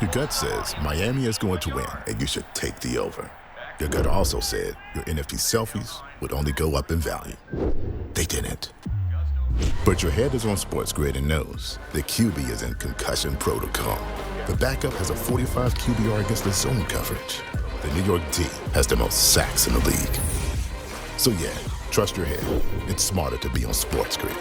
Your gut says Miami is going to win, and you should take the over. Your gut also said your NFT selfies would only go up in value. They didn't. But your head is on SportsGrid and knows the QB is in concussion protocol. The backup has a 45 QBR against the zone coverage. The New York D has the most sacks in the league. So yeah, trust your head. It's smarter to be on SportsGrid.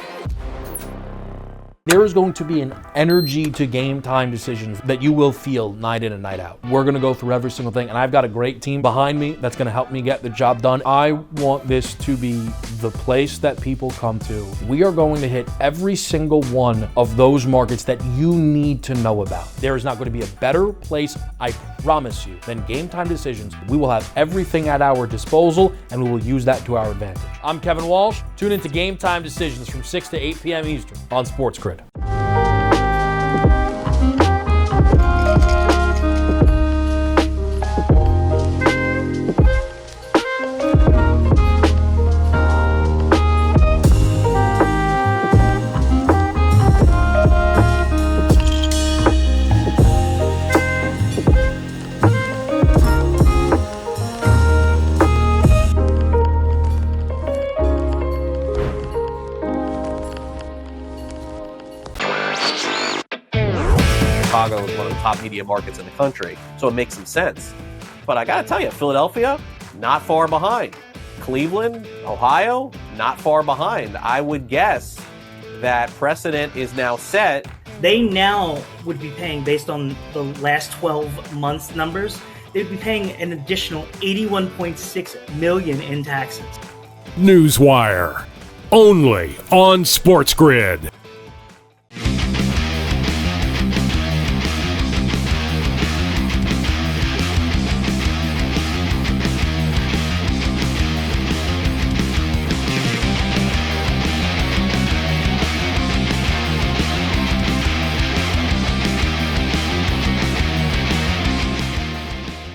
There is going to be an energy to game time decisions that you will feel night in and night out. We're going to go through every single thing, and I've got a great team behind me that's going to help me get the job done. I want this to be the place that people come to. We are going to hit every single one of those markets that you need to know about. There is not going to be a better place, I promise you, than Game Time Decisions. We will have everything at our disposal, and we will use that to our advantage. I'm Kevin Walsh. Tune into Game Time Decisions from 6 to 8 p.m. Eastern on SportsGrid. Chicago is one of the top media markets in the country, so it makes some sense. But I gotta tell you, Philadelphia, not far behind. Cleveland, Ohio, not far behind. I would guess that precedent is now set. They now would be paying, based on the last 12 months numbers, they'd be paying an additional $81.6 million in taxes. Newswire, only on SportsGrid.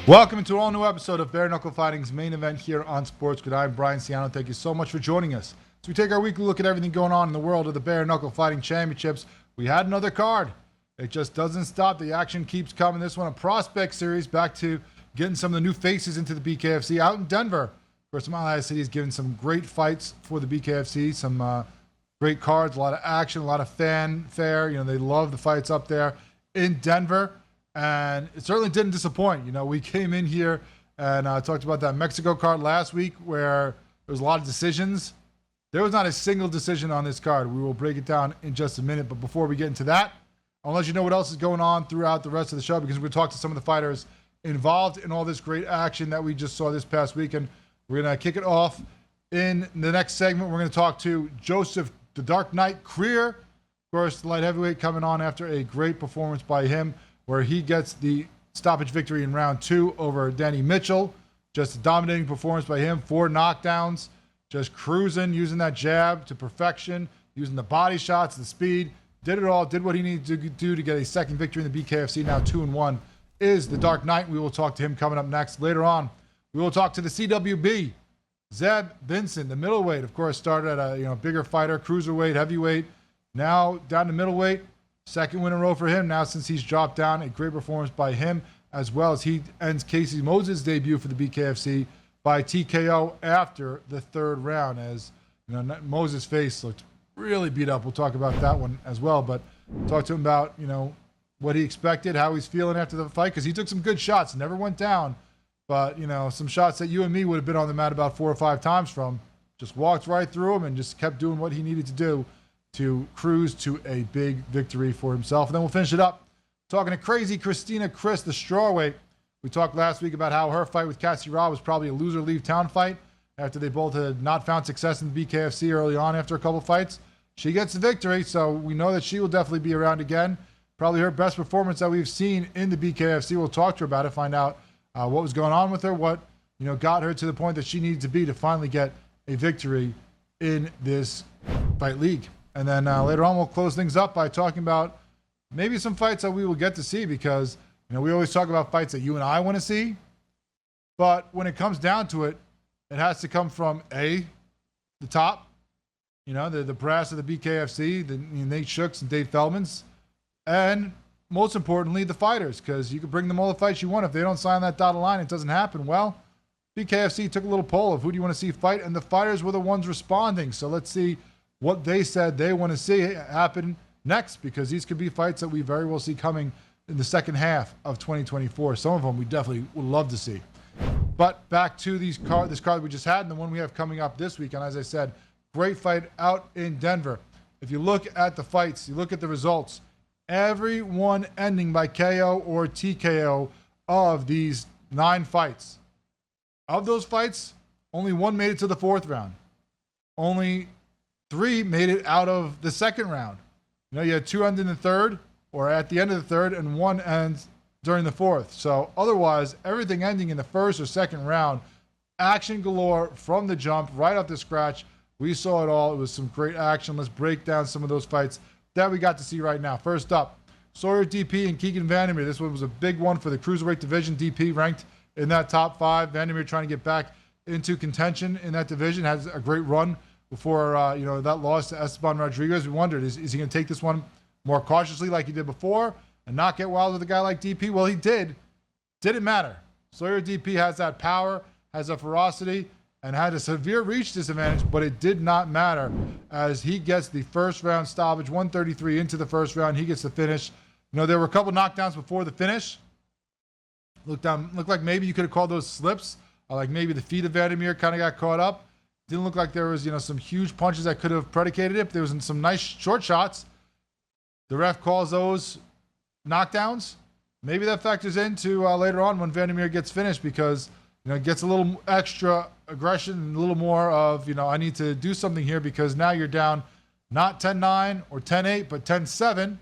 Welcome to an all-new episode of Bare Knuckle Fighting's main event here on SportsGrid. I'm Brian Ciano. Thank you so much for joining us. As we take our weekly look at everything going on in the world of the Bare Knuckle Fighting Championships, we had another card. It just doesn't stop. The action keeps coming. This one, a prospect series, back to getting some of the new faces into the BKFC out in Denver. Of course, Mile City has given some great fights for the BKFC, some great cards, a lot of action, a lot of fanfare. You know, they love the fights up there in Denver. And it certainly didn't disappoint. You know, we came in here and talked about that Mexico card last week where there was a lot of decisions. There was not a single decision on this card. We will break it down in just a minute. But before we get into that, I'll let you know what else is going on throughout the rest of the show, because we're going to talk to some of the fighters involved in all this great action that we just saw this past weekend. We're going to kick it off in the next segment. We're going to talk to Joseph the Dark Knight Creer. Of course, the light heavyweight coming on after a great performance by him, where he gets the stoppage victory in round 2 over Danny Mitchell. Just a dominating performance by him. 4 knockdowns, just cruising, using that jab to perfection, using the body shots, the speed. Did it all, did what he needed to do to get a second victory in the BKFC. Now 2-1 is the Dark Knight. We will talk to him coming up next. Later on, we will talk to the CWB. Zeb Vincent, the middleweight, of course, started at a bigger fighter, cruiserweight, heavyweight, now down to middleweight. Second win in a row for him now since he's dropped down. A great performance by him, as well as he ends Casey Moses' debut for the BKFC by TKO after the 3rd round. As you know, Moses' face looked really beat up. We'll talk about that one as well. But talk to him about what he expected, how he's feeling after the fight, because he took some good shots, never went down. But some shots that you and me would have been on the mat about 4 or 5 times from, just walked right through them and just kept doing what he needed to do to cruise to a big victory for himself. And then we'll finish it up talking to crazy Christina Chris, the strawweight. We talked last week about how her fight with Cassie Ra was probably a loser leave town fight after they both had not found success in the BKFC early on after a couple fights. She gets the victory, so we know that she will definitely be around again. Probably her best performance that we've seen in the BKFC. We'll talk to her about it, find out what was going on with her, what got her to the point that she needed to be to finally get a victory in this fight league. And then later on, we'll close things up by talking about maybe some fights that we will get to see, because we always talk about fights that you and I want to see. But when it comes down to it, it has to come from the top, the brass of the BKFC, the Nate Shooks and Dave Feldmans, and most importantly, the fighters, because you can bring them all the fights you want. If they don't sign that dotted line, it doesn't happen. Well, BKFC took a little poll of who do you want to see fight, and the fighters were the ones responding. So let's see what they said they want to see happen next, because these could be fights that we very well see coming in the second half of 2024. Some of them we definitely would love to see. But back to this card we just had and the one we have coming up this weekend. As I said, great fight out in Denver. If you look at the fights, you look at the results, every one ending by KO or TKO of these 9 fights. Of those fights, only 1 made it to the 4th round. Only 3 made it out of the 2nd round. You know, you had 2 end in the 3rd or at the end of the 3rd and 1 ends during the 4th. So otherwise, everything ending in the 1st or 2nd round, action galore from the jump, right off the scratch. We saw it all. It was some great action. Let's break down some of those fights that we got to see right now. First up, Sawyer DP and Keegan Vandermeer. This one was a big one for the cruiserweight division. DP ranked in that top 5. Vandermeer trying to get back into contention in that division. Has a great run before that loss to Esteban Rodriguez. We wondered, is he going to take this one more cautiously like he did before and not get wild with a guy like DP? Well, he did. Didn't matter. Sawyer DP has that power, has a ferocity, and had a severe reach disadvantage, but it did not matter as he gets the first round stoppage, 133 into the first round. He gets the finish. You know, there were a couple knockdowns before the finish. Looked like maybe you could have called those slips, like maybe the feet of Vandermeer kind of got caught up. Didn't look like there was, some huge punches that could have predicated it. There was some nice short shots. The ref calls those knockdowns. Maybe that factors into later on when Vandermeer gets finished, because it gets a little extra aggression and a little more of, I need to do something here, because now you're down not 10-9 or 10-8, but 10-7.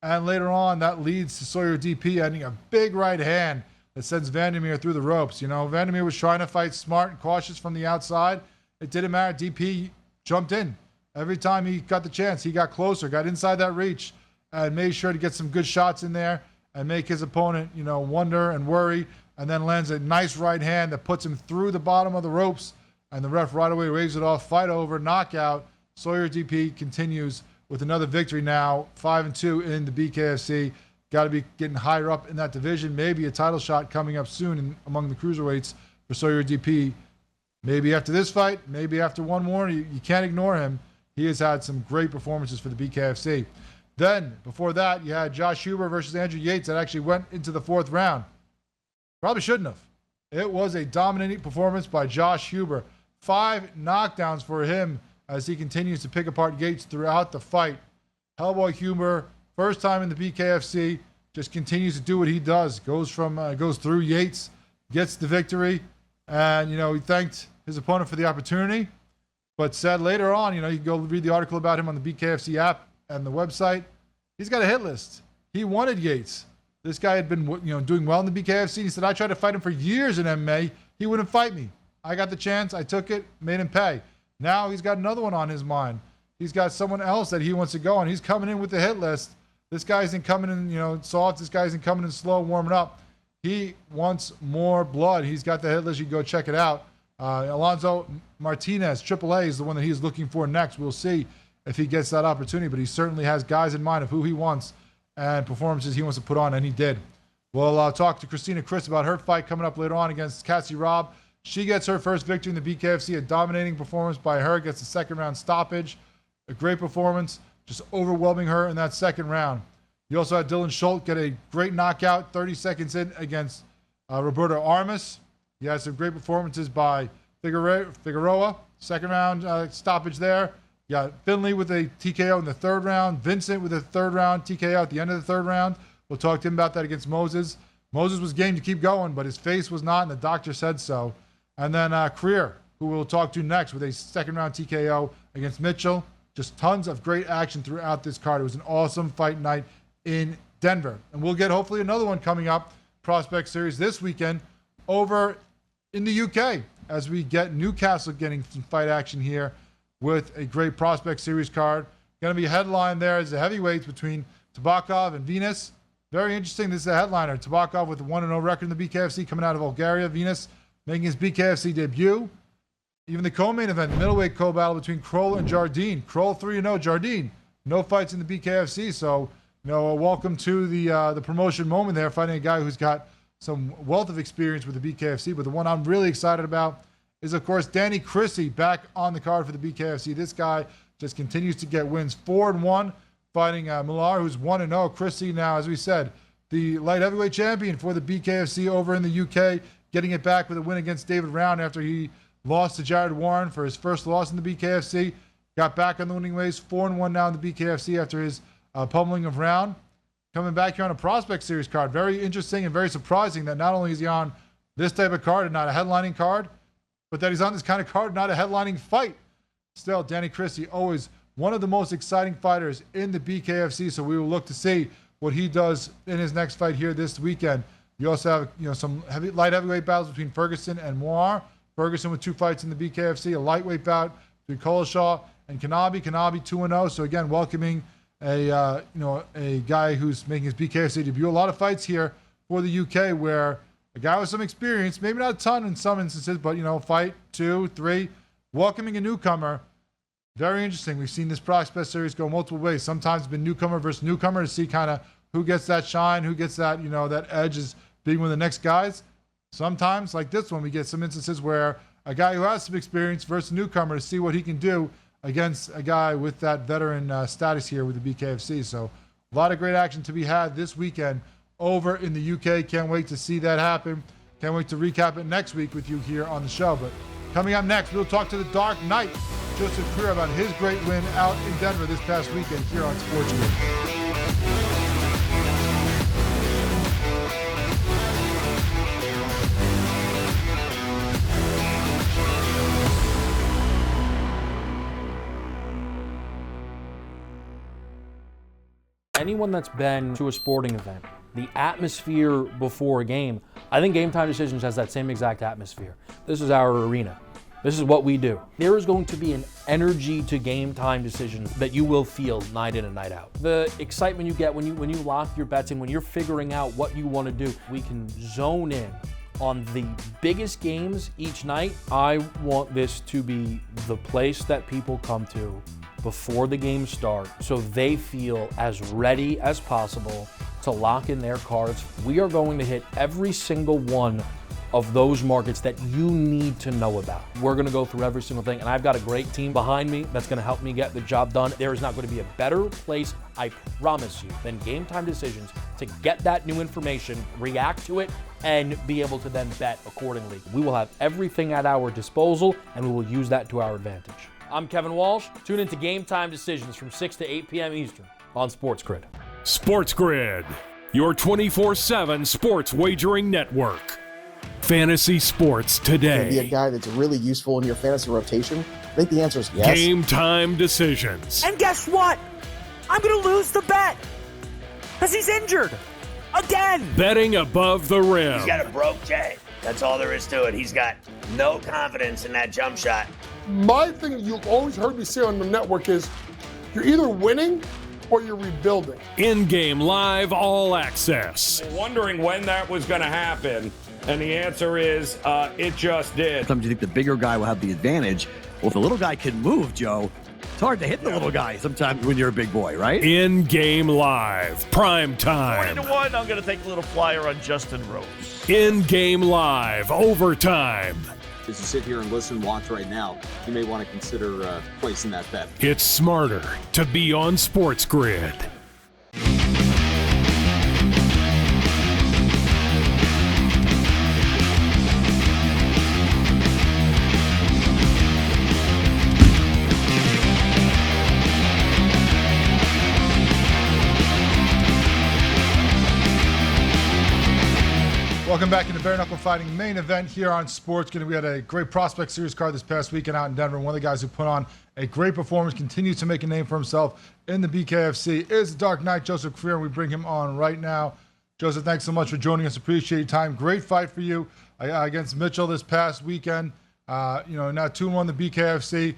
And later on, that leads to Sawyer DP ending a big right hand that sends Vandermeer through the ropes. Vandermeer was trying to fight smart and cautious from the outside. It didn't matter. DP jumped in. Every time he got the chance, he got closer, got inside that reach, and made sure to get some good shots in there and make his opponent, wonder and worry, and then lands a nice right hand that puts him through the bottom of the ropes, and the ref right away waves it off. Fight over, knockout. Sawyer DP continues with another victory now, 5-2 in the BKFC. Got to be getting higher up in that division. Maybe a title shot coming up soon among the cruiserweights for Sawyer DP. Maybe after this fight, maybe after one more. You can't ignore him. He has had some great performances for the BKFC. Then, before that, you had Josh Huber versus Andrew Yates that actually went into the 4th round. Probably shouldn't have. It was a dominating performance by Josh Huber. 5 knockdowns for him as he continues to pick apart Yates throughout the fight. Hellboy Huber, first time in the BKFC, just continues to do what he does. Goes through Yates, gets the victory, and he thanked his opponent for the opportunity, but said later on, you can go read the article about him on the BKFC app and the website. He's got a hit list. He wanted Yates. This guy had been doing well in the BKFC. He said, I tried to fight him for years in MMA. He wouldn't fight me. I got the chance. I took it, made him pay. Now he's got another one on his mind. He's got someone else that he wants to go on. He's coming in with the hit list. This guy isn't coming in, soft. This guy isn't coming in slow, warming up. He wants more blood. He's got the hit list. You can go check it out. Alonzo Martinez, AAA, is the one that he's looking for next. We'll see if he gets that opportunity, but he certainly has guys in mind of who he wants and performances he wants to put on, and he did. We'll talk to Christina Chris about her fight coming up later on against Cassie Robb. She gets her first victory in the BKFC, a dominating performance by her, gets the 2nd round stoppage. A great performance, just overwhelming her in that 2nd round. You also had Dylan Schultz get a great knockout 30 seconds in against Roberto Armas. You had some great performances by Figueroa, 2nd round stoppage there. You got Finley with a TKO in the 3rd round. Vincent with a 3rd round TKO at the end of the 3rd round. We'll talk to him about that against Moses. Moses was game to keep going, but his face was not, and the doctor said so. And then Creer, who we'll talk to next, with a 2nd round TKO against Mitchell. Just tons of great action throughout this card. It was an awesome fight night in Denver. And we'll get hopefully another one coming up, Prospect Series this weekend over in the UK, as we get Newcastle getting some fight action here with a great Prospect Series card. Going to be a headline there as the heavyweights between Tabakov and Venus. Very interesting. This is a headliner. Tabakov with a 1-0 record in the BKFC coming out of Bulgaria. Venus making his BKFC debut. Even the co-main event, the middleweight co-battle between Kroll and Jardine. Kroll 3-0, Jardine. No fights in the BKFC, so welcome to the promotion moment there, fighting a guy who's got some wealth of experience with the BKFC. But the one I'm really excited about is, of course, Danny Christie back on the card for the BKFC. This guy just continues to get wins. 4-1, fighting Millar, who's 1-0. Christie now, as we said, the light heavyweight champion for the BKFC over in the UK, getting it back with a win against David Round after he lost to Jared Warren for his first loss in the BKFC. Got back on the winning ways, 4-1 now in the BKFC after his pummeling of Round. Coming back here on a Prospect Series card. Very interesting and very surprising that not only is he on this type of card and not a headlining card, but that he's on this kind of card, not a headlining fight. Still, Danny Christie, always one of the most exciting fighters in the BKFC, so we will look to see what he does in his next fight here this weekend. You also have some light heavyweight battles between Ferguson and Moir. Ferguson with 2 fights in the BKFC, a lightweight bout between Collishaw and Kanabi. Kanabi 2-0, so again, welcoming a guy who's making his BKFC debut. A lot of fights here for the UK where a guy with some experience, maybe not a ton in some instances, but fight 2, 3, welcoming a newcomer. Very interesting. We've seen this Prospect Series go multiple ways. Sometimes it's been newcomer versus newcomer to see kind of who gets that shine, who gets that that edge as being one of the next guys. Sometimes, like this one, we get some instances where a guy who has some experience versus a newcomer to see what he can do against a guy with that veteran status here with the BKFC. So a lot of great action to be had this weekend over in the UK. Can't wait to see that happen. Can't wait to recap it next week with you here on the show. But coming up next, we'll talk to the Dark Knight, Joseph Creer, about his great win out in Denver this past weekend here on SportsGrid. Anyone that's been to a sporting event, the atmosphere before a game, I think Game Time Decisions has that same exact atmosphere. This is our arena. This is what we do. There is going to be an energy to Game Time Decisions that you will feel night in and night out. The excitement you get when you lock your bets in, when you're figuring out what you want to do, we can zone in on the biggest games each night. I want this to be the place that people come to before the games start so they feel as ready as possible to lock in their cards. We are going to hit every single one of those markets that you need to know about. We're gonna go through every single thing, and I've got a great team behind me that's gonna help me get the job done. There is not gonna be a better place, I promise you, than Game Time Decisions to get that new information, react to it, and be able to then bet accordingly. We will have everything at our disposal, and we will use that to our advantage. I'm Kevin Walsh. Tune into Game Time Decisions from 6 to 8 p.m. Eastern on SportsGrid. SportsGrid, your 24/7 sports wagering network. Fantasy sports today. Be a guy that's really useful in your fantasy rotation? I think the answer is yes. Game Time Decisions. And guess what? I'm going to lose the bet because he's injured again. Betting above the rim. He's got a broke J. That's all there is to it. He's got no confidence in that jump shot. My thing that you've always heard me say on the network is you're either winning or you're rebuilding. In-game live all access. Wondering when that was going to happen, and the answer is it just did. Sometimes you think the bigger guy will have the advantage. Well, if the little guy can move, Joe, it's hard to hit the little guy sometimes when you're a big boy, right? In-game live, prime time. 3-1, I'm going to take a little flyer on Justin Rose. In-game live, overtime. As you sit here and listen, watch right now, you may want to consider placing that bet. It's smarter to be on SportsGrid. Welcome back into Bare Knuckle Fighting main event here on SportsGrid. We had a great Prospect Series card this past weekend out in Denver. One of the guys who put on a great performance, continues to make a name for himself in the BKFC, is the Dark Knight, Joseph Creer, and we bring him on right now. Joseph, thanks so much for joining us. Appreciate your time. Great fight for you against Mitchell this past weekend. Now 2-1 the BKFC.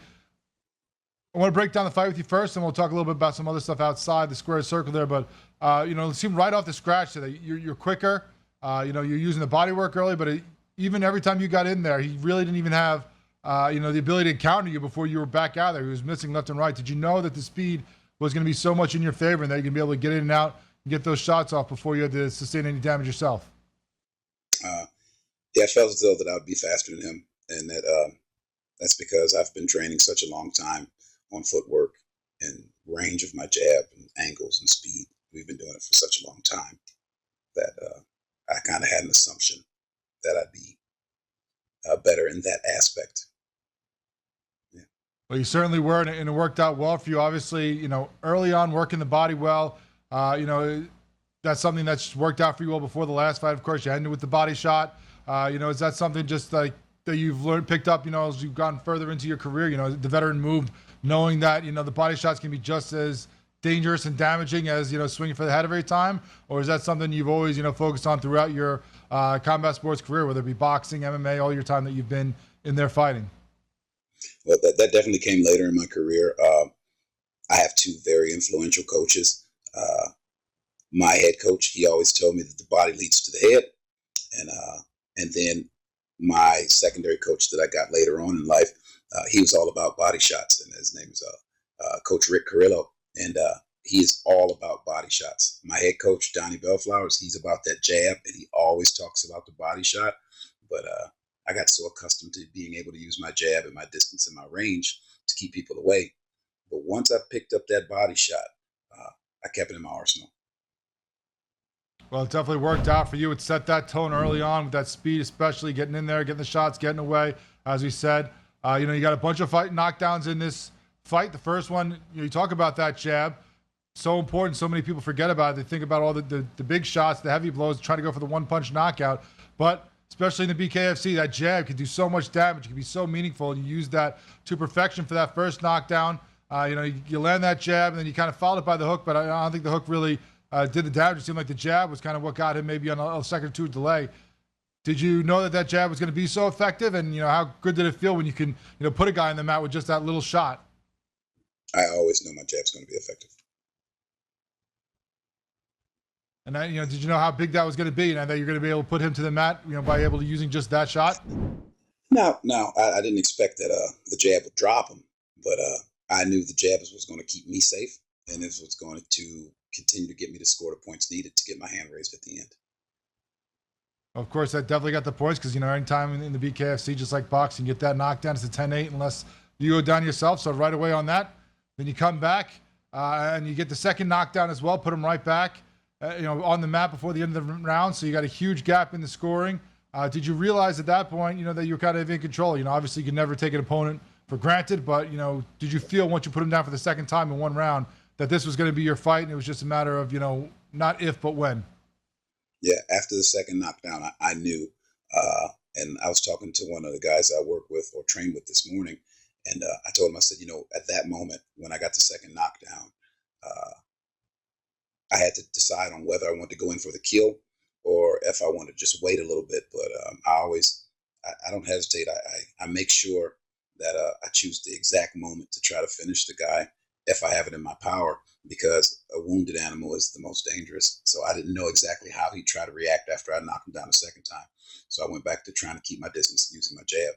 I want to break down the fight with you first, and we'll talk a little bit about some other stuff outside the square circle there. But, it seemed right off the scratch today. You're quicker. You're using the body work early, but even every time you got in there, he really didn't even have, the ability to counter you before you were back out there. He was missing left and right. Did you know that the speed was going to be so much in your favor and that you're going to be able to get in and out and get those shots off before you had to sustain any damage yourself? Yeah, I felt as though that I would be faster than him, and that's because I've been training such a long time on footwork and range of my jab and angles and speed. We've been doing it for such a long time that I kind of had an assumption that I'd be better in that aspect. Yeah. Well, you certainly were, and it worked out well for you. Obviously, early on working the body well, that's something that's worked out for you well before the last fight. Of course, you ended with the body shot. Is that something just like that you've picked up, as you've gotten further into your career, the veteran move, knowing that, the body shots can be just as dangerous and damaging as, swinging for the head every time? Or is that something you've always, focused on throughout your combat sports career, whether it be boxing, MMA, all your time that you've been in there fighting? Well, that definitely came later in my career. I have two very influential coaches. My head coach, he always told me that the body leads to the head. And then my secondary coach that I got later on in life, he was all about body shots, and his name is Coach Rick Carrillo, and he is all about body shots. My head coach, Donnie Bellflowers, he's about that jab, and he always talks about the body shot. But I got so accustomed to being able to use my jab and my distance and my range to keep people away. But once I picked up that body shot, I kept it in my arsenal. Well, it definitely worked out for you. It set that tone early on with that speed, especially getting in there, getting the shots, getting away. As we said, you got a bunch of fight knockdowns in this fight. The first one, you talk about that jab. So important. So many people forget about it. They think about all the big shots, the heavy blows, trying to go for the one-punch knockout. But especially in the BKFC, that jab can do so much damage. It can be so meaningful. And you use that to perfection for that first knockdown. You land that jab, and then you kind of followed it by the hook, but I don't think the hook really did the damage. It seemed like the jab was kind of what got him maybe on a second or two delay. Did you know that jab was going to be so effective? And, how good did it feel when you can, put a guy in the mat with just that little shot? I always know my jab's going to be effective. And then, did you know how big that was going to be? And that you're going to be able to put him to the mat, by able to using just that shot? No, I didn't expect that the jab would drop him, but I knew the jab was going to keep me safe, and this was going to continue to get me to score the points needed to get my hand raised at the end. Of course, that definitely got the points because, anytime in the BKFC, just like boxing, you get that knockdown, it's a 10-8 unless you go down yourself. So right away on that, then you come back and you get the second knockdown as well, put them right back, on the mat before the end of the round. So you got a huge gap in the scoring. Did you realize at that point, that you were kind of in control? Obviously you can never take an opponent for granted, but, did you feel once you put him down for the second time in one round that this was going to be your fight and it was just a matter of, not if, but when? Yeah, after the second knockdown, I knew. And I was talking to one of the guys I work with or train with this morning, and I told him, I said, at that moment when I got the second knockdown, I had to decide on whether I wanted to go in for the kill or if I wanted to just wait a little bit. But I don't hesitate. I make sure that I choose the exact moment to try to finish the guy if I have it in my power, because a wounded animal is the most dangerous. So I didn't know exactly how he'd try to react after I knocked him down a second time. So I went back to trying to keep my distance using my jab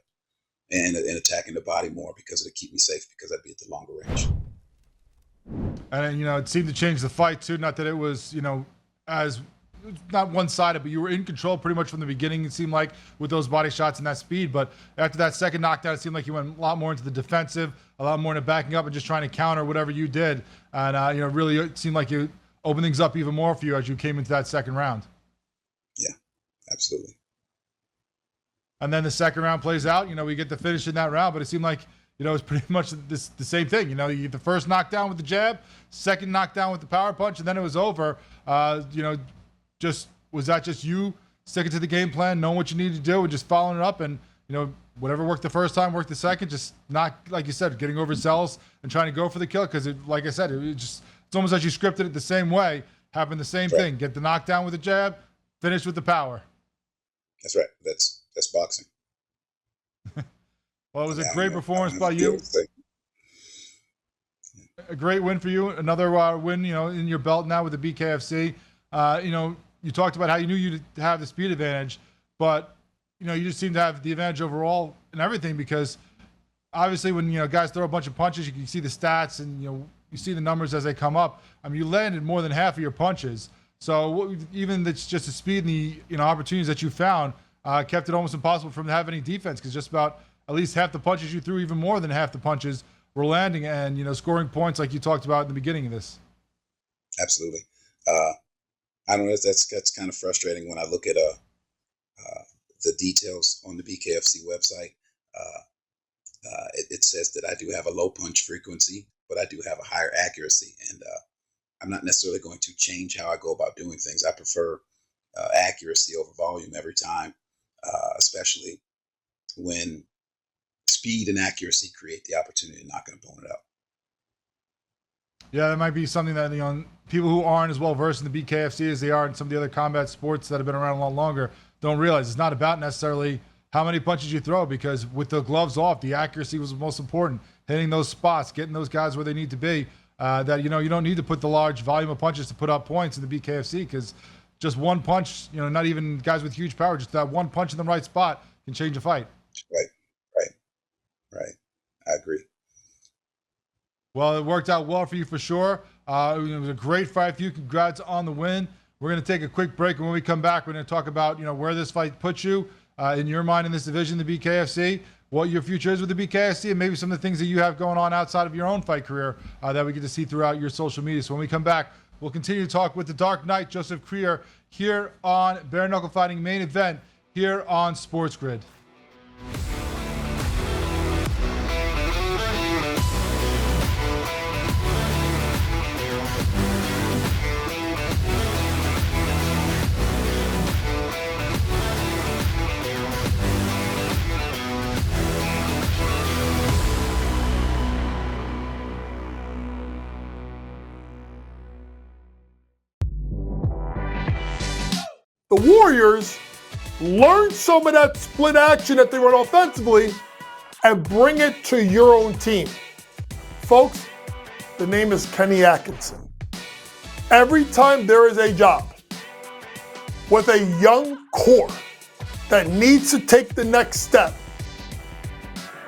and attacking the body more because it'd keep me safe because I'd be at the longer range. And, it seemed to change the fight too. Not that it was, as not one-sided, but you were in control pretty much from the beginning, it seemed like, with those body shots and that speed. But after that second knockdown, it seemed like you went a lot more into the defensive, a lot more into backing up and just trying to counter whatever you did. And, really it seemed like you opened things up even more for you as you came into that second round. Yeah, absolutely. And then the second round plays out. We get the finish in that round, but it seemed like, it was pretty much the same thing. You get the first knockdown with the jab, second knockdown with the power punch, and then it was over. Was that just you sticking to the game plan, knowing what you needed to do, and just following it up, and whatever worked the first time worked the second, just not, like you said, getting overzealous and trying to go for the kill, because like I said, it's almost like you scripted it the same way, having the same thing, get the knockdown with the jab, finish with the power. That's right. That's boxing. Well, it was a great performance by you. A great win for you. Another win, in your belt now with the BKFC. You talked about how you knew you'd have the speed advantage, but, you just seem to have the advantage overall in everything, because obviously when, guys throw a bunch of punches, you can see the stats and, you see the numbers as they come up. I mean, you landed more than half of your punches. So even just the speed and the opportunities that you found kept it almost impossible for him to have any defense, because just about at least half the punches you threw, even more than half the punches, were landing and scoring points like you talked about in the beginning of this. Absolutely. I don't know. That's kind of frustrating when I look at the details on the BKFC website. It says that I do have a low punch frequency, but I do have a higher accuracy, and I'm not necessarily going to change how I go about doing things. I prefer accuracy over volume every time, especially when speed and accuracy create the opportunity to knock an opponent out. Yeah, that might be something that people who aren't as well versed in the BKFC as they are in some of the other combat sports that have been around a lot longer don't realize. It's not about necessarily how many punches you throw, because with the gloves off, the accuracy was the most important. Hitting those spots, getting those guys where they need to be. That you don't need to put the large volume of punches to put up points in the BKFC, because just one punch, not even guys with huge power, just that one punch in the right spot can change a fight. Right. I agree. Well, it worked out well for you for sure. It was a great fight for you. Congrats on the win. We're going to take a quick break, and when we come back, we're going to talk about where this fight puts you in your mind in this division, the BKFC, what your future is with the BKFC, and maybe some of the things that you have going on outside of your own fight career that we get to see throughout your social media. So when we come back, we'll continue to talk with the Dark Knight, Joseph Krier, here on Bare Knuckle Fighting Main Event here on SportsGrid. The Warriors learn some of that split action that they run offensively and bring it to your own team. Folks, the name is Kenny Atkinson. Every time there is a job with a young core that needs to take the next step,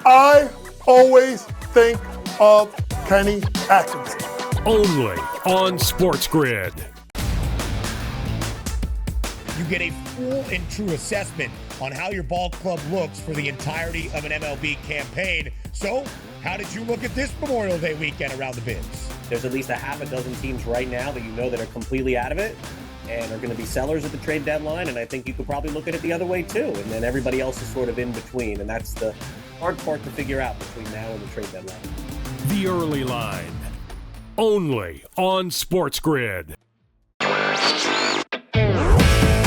I always think of Kenny Atkinson. Only on SportsGrid. You get a full and true assessment on how your ball club looks for the entirety of an MLB campaign. So, how did you look at this Memorial Day weekend around the bins? There's at least a half a dozen teams right now that are completely out of it and are going to be sellers at the trade deadline, and I think you could probably look at it the other way too, and then everybody else is sort of in between, and that's the hard part to figure out between now and the trade deadline. The Early Line. Only on SportsGrid.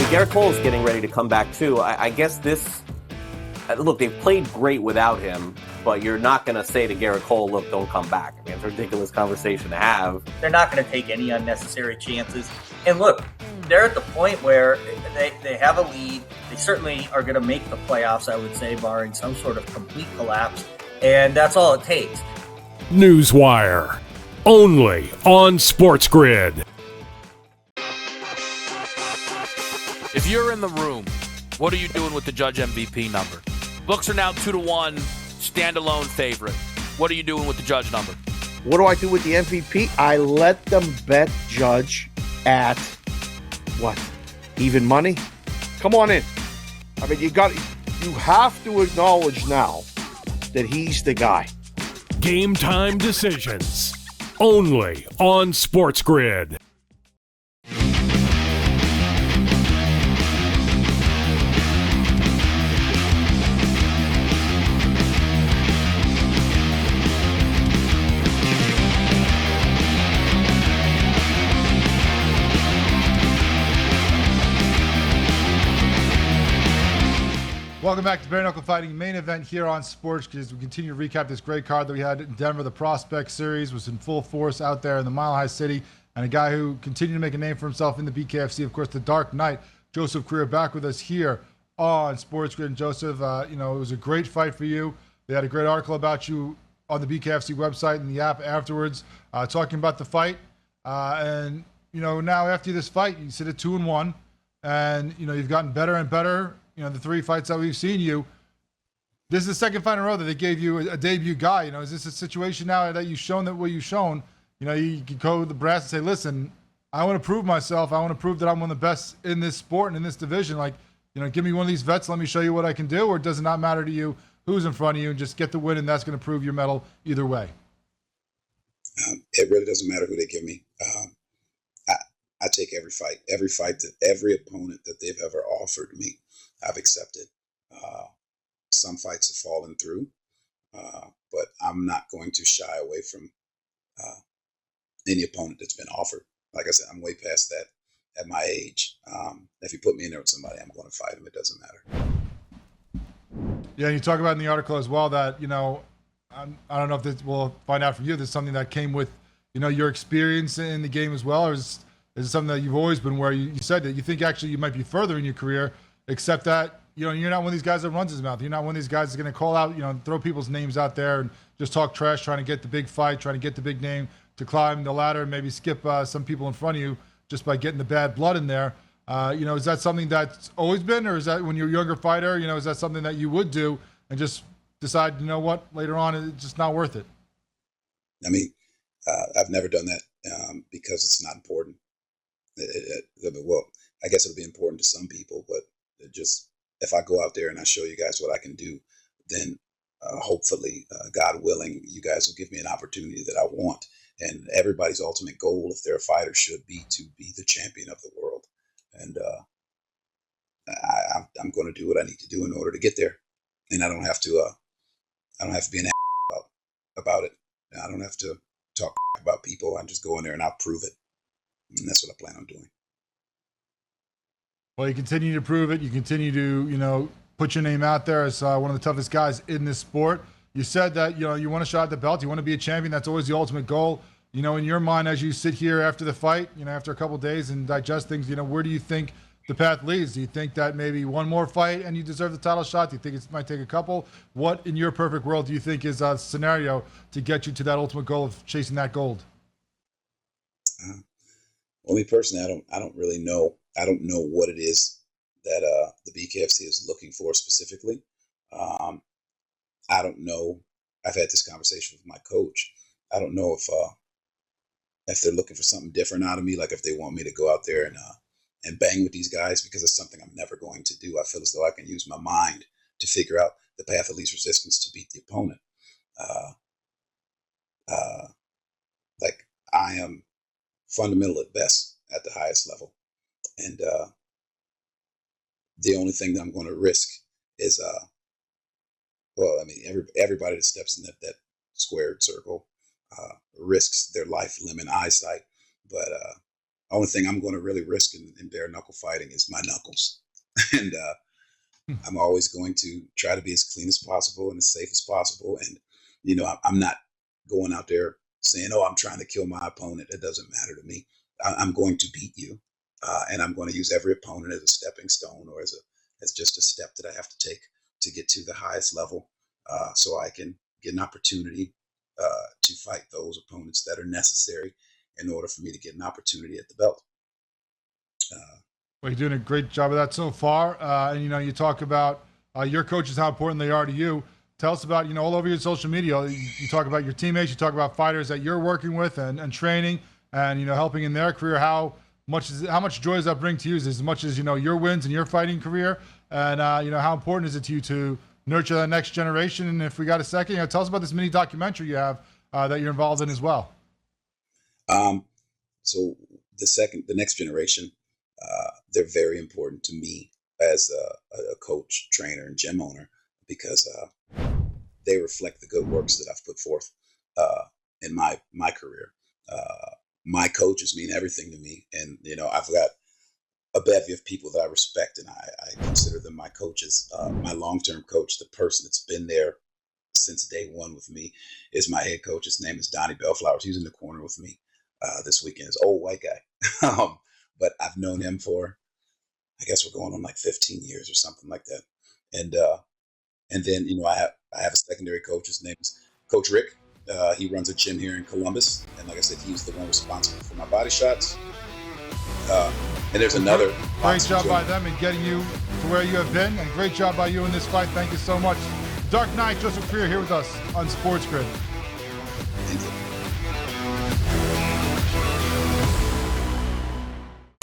Garrett Cole's getting ready to come back too. I guess look, they've played great without him, but you're not going to say to Garrett Cole, look, don't come back. I mean, it's a ridiculous conversation to have. They're not going to take any unnecessary chances. And look, they're at the point where they have a lead. They certainly are going to make the playoffs, I would say, barring some sort of complete collapse. And that's all it takes. Newswire. Only on SportsGrid. If you're in the room, what are you doing with the Judge MVP number? Books are now 2-1, standalone favorite. What are you doing with the Judge number? What do I do with the MVP? I let them bet Judge at what? Even money? Come on in. I mean, you have to acknowledge now that he's the guy. Game time decisions. Only on SportsGrid. Welcome back to Bare Knuckle Fighting Main Event here on Sports, because we continue to recap this great card that we had in Denver. The Prospect Series was in full force out there in the Mile High City, and a guy who continued to make a name for himself in the BKFC, of course, the Dark Knight, Joseph Krier, back with us here on SportsGrid. And Joseph, it was a great fight for you. They had a great article about you on the BKFC website and the app afterwards, talking about the fight. And now after this fight, you sit at 2-1, and you've gotten better and better. The 3 fights that we've seen you, this is the second fight in a row that they gave you a debut guy. Is this a situation now that you've shown that what you've shown, you can go to the brass and say, listen, I want to prove myself. I want to prove that I'm one of the best in this sport and in this division. Like, give me one of these vets. Let me show you what I can do. Or does it not matter to you who's in front of you and just get the win, and that's going to prove your medal either way? It really doesn't matter who they give me. I take every fight, every opponent that they've ever offered me, I've accepted. Some fights have fallen through, but I'm not going to shy away from any opponent that's been offered. Like I said, I'm way past that at my age. If you put me in there with somebody, I'm going to fight them. It doesn't matter. Yeah, and you talk about in the article as well that, I don't know if this, we'll find out from you, there's something that came with, your experience in the game as well, or is it something that you've always been where you said that you think actually you might be further in your career, except that, you're not one of these guys that runs his mouth. You're not one of these guys that's going to call out, throw people's names out there and just talk trash, trying to get the big fight, trying to get the big name, to climb the ladder and maybe skip some people in front of you just by getting the bad blood in there. Is that something that's always been, or is that when you're a younger fighter, is that something that you would do and just decide, what, later on it's just not worth it? I mean, I've never done that because it's not important. Well, I guess it'll be important to some people, but if I go out there and I show you guys what I can do, then hopefully, God willing, you guys will give me an opportunity that I want. And everybody's ultimate goal, if they're a fighter, should be to be the champion of the world. And I'm going to do what I need to do in order to get there. And I don't have to be an about it. I don't have to talk about people. I just go in there and I'll prove it. And that's what I plan on doing. Well, you continue to prove it. You continue to, put your name out there as one of the toughest guys in this sport. You said that, you want a shot at the belt. You want to be a champion. That's always the ultimate goal. In your mind, as you sit here after the fight, after a couple of days and digest things, where do you think the path leads? Do you think that maybe one more fight and you deserve the title shot? Do you think it might take a couple? What, in your perfect world, do you think is a scenario to get you to that ultimate goal of chasing that gold? Well, me personally, I don't really know. I don't know what it is that the BKFC is looking for specifically. I don't know. I've had this conversation with my coach. I don't know if they're looking for something different out of me, like if they want me to go out there and bang with these guys, because it's something I'm never going to do. I feel as though I can use my mind to figure out the path of least resistance to beat the opponent. Like I am fundamental at best at the highest level. And the only thing that I'm going to risk is, everybody that steps in that squared circle risks their life, limb, and eyesight. But the only thing I'm going to really risk in bare knuckle fighting is my knuckles. And I'm always going to try to be as clean as possible and as safe as possible. And, I'm not going out there saying, I'm trying to kill my opponent. It doesn't matter to me. I'm going to beat you. And I'm going to use every opponent as a stepping stone or as just a step that I have to take to get to the highest level, so I can get an opportunity to fight those opponents that are necessary in order for me to get an opportunity at the belt. Well, you're doing a great job of that so far. And, you talk about your coaches, how important they are to you. Tell us about, all over your social media, you talk about your teammates, you talk about fighters that you're working with and training and, helping in their career. How much joy does that bring to you? Is as much as, your wins in your fighting career? And, how important is it to you to nurture that next generation? And if we got a second, tell us about this mini documentary you have that you're involved in as well. So the next generation, they're very important to me as a coach, trainer, and gym owner, because they reflect the good works that I've put forth in my career. My coaches mean everything to me, and I've got a bevy of people that I respect, and I consider them my coaches. My long-term coach, the person that's been there since day one with me, is my head coach. His name is Donnie Bellflowers. He's in the corner with me this weekend. He's an old white guy, but I've known him for, I guess we're going on like 15 years or something like that. And then I have a secondary coach. His name is Coach Rick. He runs a gym here in Columbus, and like I said, he's the one responsible for my body shots. And there's another great job by them in getting you to where you have been, and great job by you in this fight. Thank you so much. Dark Knight, Joseph Freer here with us on SportsGrid. Thank you.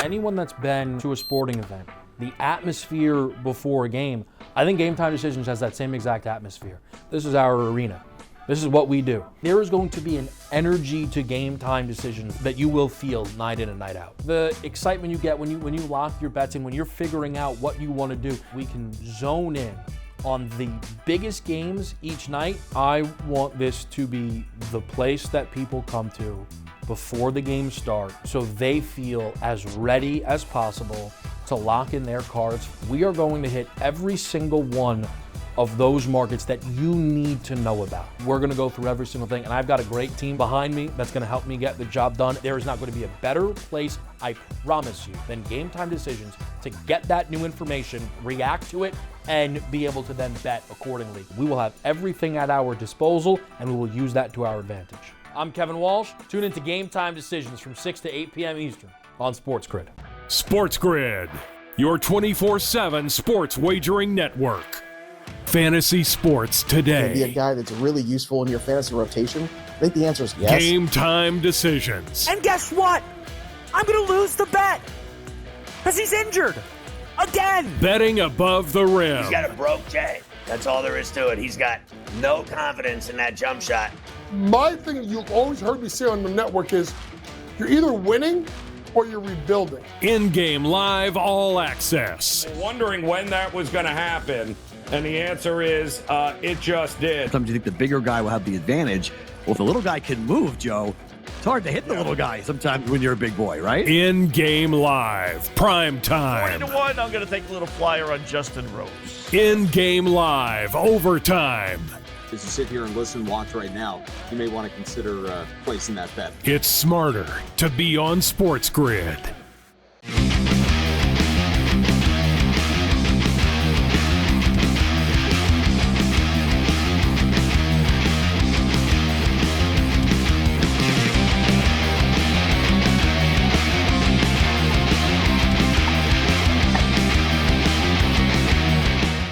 anyone that's been to a sporting event, the atmosphere before a game, I think Game Time Decisions has that same exact atmosphere. This is our arena. This is what we do. There is going to be an energy to Game Time Decisions that you will feel night in and night out. The excitement you get when you lock your bets in, when you're figuring out what you want to do, we can zone in on the biggest games each night. I want this to be the place that people come to before the games start so they feel as ready as possible to lock in their cards. We are going to hit every single one of those markets that you need to know about. We're gonna go through every single thing, and I've got a great team behind me that's gonna help me get the job done. There is not gonna be a better place, I promise you, than Game Time Decisions to get that new information, react to it, and be able to then bet accordingly. We will have everything at our disposal, and we will use that to our advantage. I'm Kevin Walsh. Tune into Game Time Decisions from 6 to 8 p.m. Eastern on SportsGrid. SportsGrid, your 24/7 sports wagering network. Fantasy sports today. Be a guy that's really useful in your fantasy rotation? I think the answer is yes. Game Time Decisions. And guess what? I'm going to lose the bet because he's injured again. Betting above the rim. He's got a broke J. That's all there is to it. He's got no confidence in that jump shot. My thing you've always heard me say on the network is you're either winning or you're rebuilding. In-game live all access. Wondering when that was going to happen. And the answer is, it just did. Sometimes you think the bigger guy will have the advantage. Well, if the little guy can move, Joe, it's hard to hit the little guy sometimes when you're a big boy, right? In-game live, prime time. 40-1, I'm going to take a little flyer on Justin Rose. In-game live, overtime. As you sit here and listen, watch right now, you may want to consider placing that bet. It's smarter to be on SportsGrid.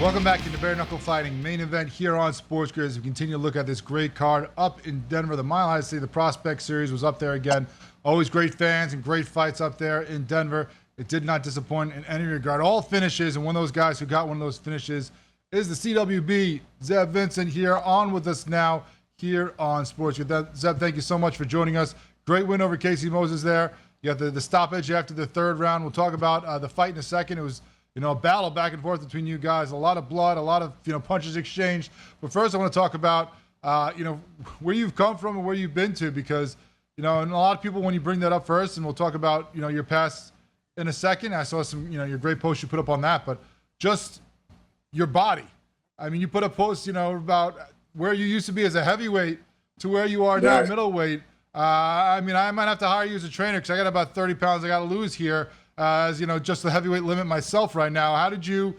Welcome back to the Bare Knuckle Fighting main event here on SportsGrid as we continue to look at this great card up in Denver. The Mile High City, the Prospect Series was up there again. Always great fans and great fights up there in Denver. It did not disappoint in any regard. All finishes, and one of those guys who got one of those finishes is the CWB, Zeb Vincent, here on with us now here on SportsGrid. Zeb, thank you so much for joining us. Great win over Casey Moses there. You got the stoppage after the third round. We'll talk about the fight in a second. It was a battle back and forth between you guys, a lot of blood, a lot of, punches exchanged. But first I want to talk about, where you've come from and where you've been to, because, and a lot of people, when you bring that up first, and we'll talk about, your past in a second. I saw some, your great post you put up on that, but just your body. I mean, you put up posts, about where you used to be as a heavyweight to where you are now, middleweight. I might have to hire you as a trainer because I got about 30 pounds I got to lose here. As just the heavyweight limit myself right now. How did you,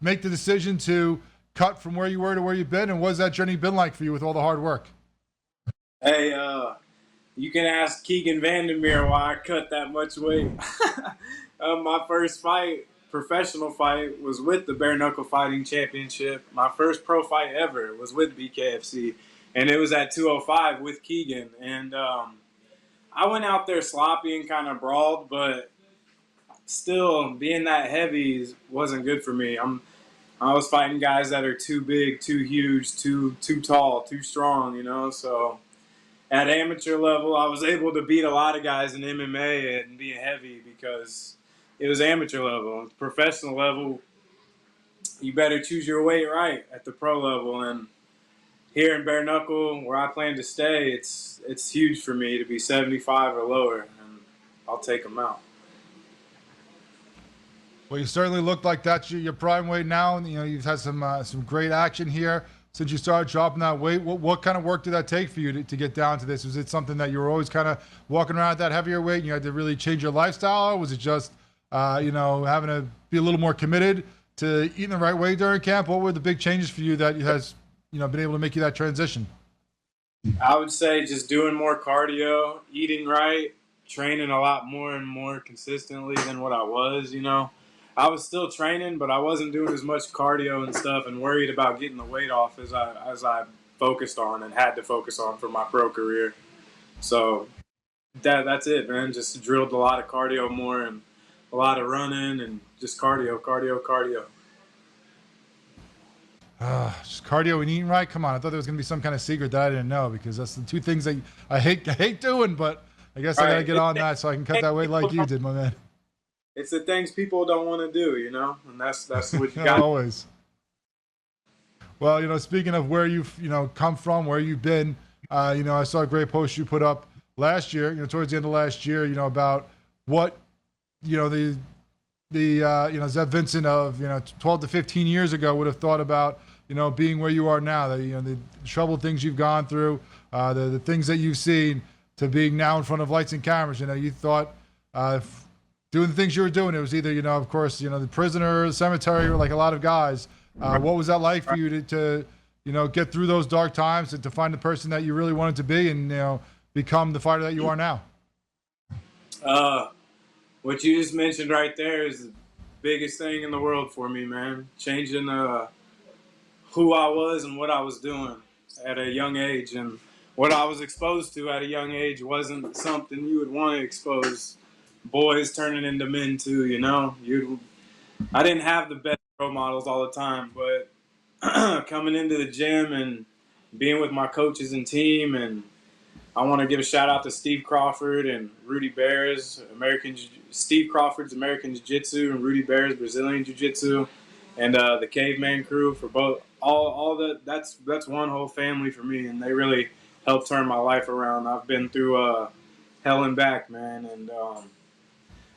make the decision to cut from where you were to where you've been, and what has that journey been like for you with all the hard work? Hey, you can ask Keegan Vandermeer why I cut that much weight. My first fight, professional fight, was with the Bare Knuckle Fighting Championship. My first pro fight ever was with BKFC, and it was at 205 with Keegan. And I went out there sloppy and kind of brawled, but still, being that heavy wasn't good for me. I was fighting guys that are too big, too huge, too tall, too strong, So at amateur level, I was able to beat a lot of guys in MMA and being heavy because it was amateur level. Professional level, you better choose your weight right at the pro level. And here in Bare Knuckle, where I plan to stay, it's huge for me to be 75 or lower, and I'll take them out. Well, you certainly look like that's your prime weight now, and you've had some great action here since you started dropping that weight. What kind of work did that take for you to get down to this? Was it something that you were always kind of walking around at that heavier weight and you had to really change your lifestyle, or was it just having to be a little more committed to eating the right way during camp? What were the big changes for you that has been able to make you that transition? I would say just doing more cardio, eating right, training a lot more and more consistently than what I was. I was still training, but I wasn't doing as much cardio and stuff and worried about getting the weight off as I focused on and had to focus on for my pro career. So that's it, man. Just drilled a lot of cardio more and a lot of running and just cardio. Just cardio and eating right. Come on, I thought there was gonna be some kind of secret that I didn't know, because that's the two things that I hate doing. But I guess I gotta get on that so I can cut that weight like you did, my man. It's the things people don't want to do, you know, and that's what you got. Always. Well, speaking of where you've come from, where you've been, I saw a great post you put up last year, towards the end of last year, about what, the Zev Vincent of 12 to 15 years ago would have thought about, being where you are now. The troubled things you've gone through, the things that you've seen, to being now in front of lights and cameras. You thought doing the things you were doing, it was either of course the prisoner, the cemetery, or like a lot of guys. What was that like for you to get through those dark times and to find the person that you really wanted to be and become the fighter that you are now? What you just mentioned right there is the biggest thing in the world for me, man. Changing who I was and what I was doing at a young age, and what I was exposed to at a young age wasn't something you would want to expose boys turning into men to. I didn't have the best role models all the time, but coming into the gym and being with my coaches and team, and I want to give a shout out to Steve Crawford and Rudy Bears, Steve Crawford's American Jiu-Jitsu and Rudy Bears Brazilian Jiu-Jitsu, and the Caveman crew for both. All that's one whole family for me, and they really helped turn my life around. I've been through hell and back, man, and